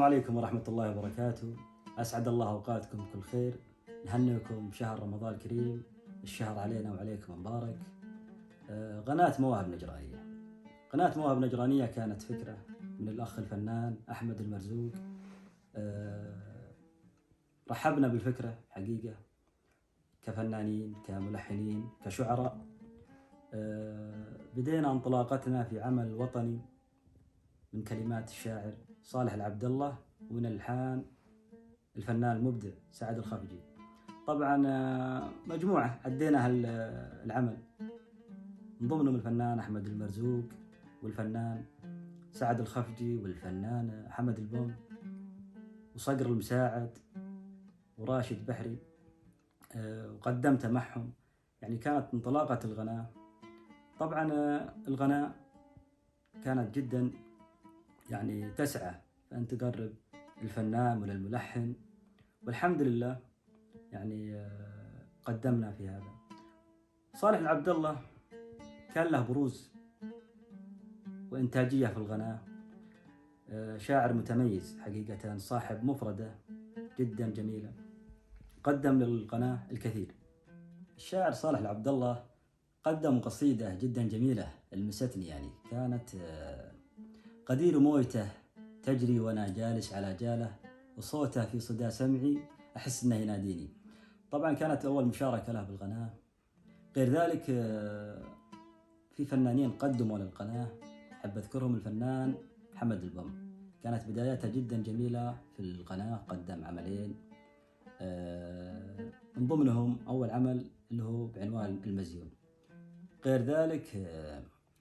عليكم ورحمة الله وبركاته. أسعد الله أوقاتكم بكل خير. نهنئكم بشهر رمضان الكريم، الشهر علينا وعليكم مبارك. قناة مواهب نجرانية. قناة مواهب نجرانية كانت فكرة من الأخ الفنان أحمد المرزوق. رحبنا بالفكرة حقيقة كفنانين، كملحنين، كشعراء. بدينا انطلاقتنا في عمل وطني من كلمات الشاعر صالح العبد الله ومن الحان الفنان المبدع سعد الخفجي. طبعا مجموعة أدينا العمل، من ضمنهم الفنان أحمد المرزوق والفنان سعد الخفجي والفنان حمد البوم وصقر المساعد وراشد بحري. وقدمت معهم، يعني كانت انطلاقة الغناء. طبعا الغناء كانت جدا يعني تسعى أن تقرب الفنان من الملحن، والحمد لله يعني قدمنا في هذا. صالح العبد الله كان له بروز وإنتاجية في الغناء، شاعر متميز حقيقة، صاحب مفردة جدا جميلة، قدم للغناء الكثير. الشاعر صالح العبد الله قدم قصيدة جدا جميلة لمستني، يعني كانت قدير مويته تجري وانا جالس على جاله، وصوته في صدى سمعي احس انه يناديني. طبعا كانت اول مشاركة له بالغناء. غير ذلك في فنانين قدموا للقناة، حب اذكرهم الفنان حمد البوم، كانت بدايته جدا جميلة في القناة، قدم عملين من ضمنهم اول عمل اللي هو بعنوان المزيون. غير ذلك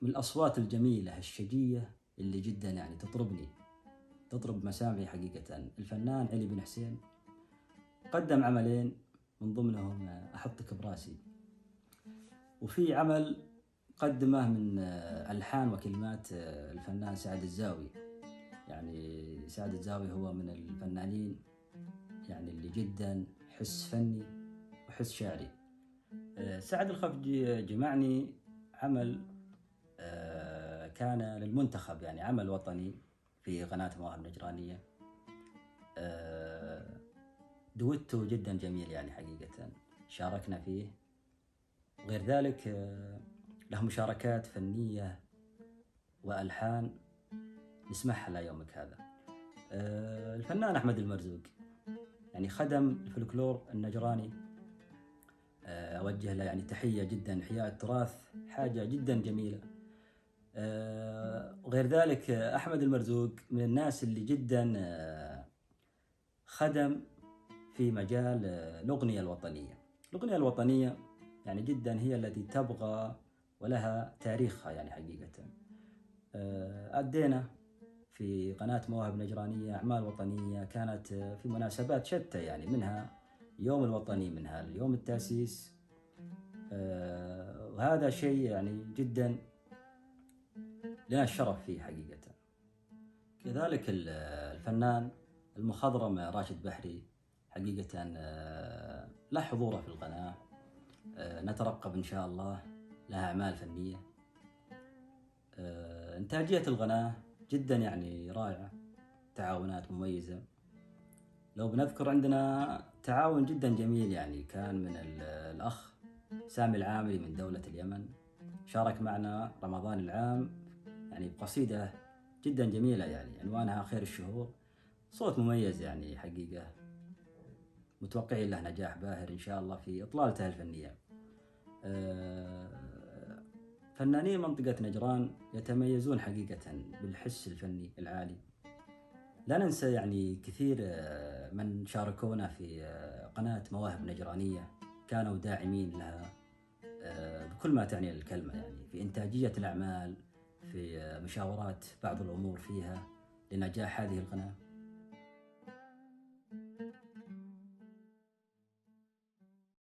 من الاصوات الجميلة الشجية اللي جدا يعني تطرب مسامعي حقيقة، الفنان علي بن حسين قدم عملين من ضمنهم أحطك براسي. وفي عمل قدمه من ألحان وكلمات الفنان سعد الزاوي. يعني سعد الزاوي هو من الفنانين يعني اللي جدا حس فني وحس شعري. سعد الخفجي جمعني عمل كان للمنتخب، يعني عمل وطني في قناة مواهب نجرانية. دويتو جدا جميل يعني حقيقة، شاركنا فيه. غير ذلك له مشاركات فنية وألحان نسمعها ليومك هذا. الفنان أحمد المرزوق يعني خدم الفلكلور النجراني، أوجه له يعني تحية جدا، إحياء التراث حاجة جدا جميلة. غير ذلك أحمد المرزوق من الناس اللي جدا خدم في مجال الأغنية الوطنية. الأغنية الوطنية يعني جدا هي التي تبغى ولها تاريخها يعني حقيقة. أدينا في قناة مواهب نجرانية أعمال وطنية كانت في مناسبات شتى، يعني منها يوم الوطني، منها اليوم التأسيس. وهذا شيء يعني جدا لنا الشرف فيه حقيقة. كذلك الفنان المخضرم راشد بحري حقيقة له حضوره في القناة، نترقب إن شاء الله لها أعمال فنية. إنتاجية القناة جدا يعني رائعة، تعاونات مميزة. لو بنذكر عندنا تعاون جدا جميل، يعني كان من الأخ سامي العامري من دولة اليمن، شارك معنا رمضان العام يعني بقصيدة جدا جميلة يعني عنوانها خير الشهور. صوت مميز يعني حقيقة، متوقعين له نجاح باهر إن شاء الله في إطلالته الفنية. فنانين منطقة نجران يتميزون حقيقة بالحس الفني العالي. لا ننسى يعني كثير من شاركونا في قناة مواهب نجرانية، كانوا داعمين لها بكل ما تعني الكلمة، يعني في إنتاجية الأعمال، في مشاورات بعض الأمور فيها لنجاح هذه القناة.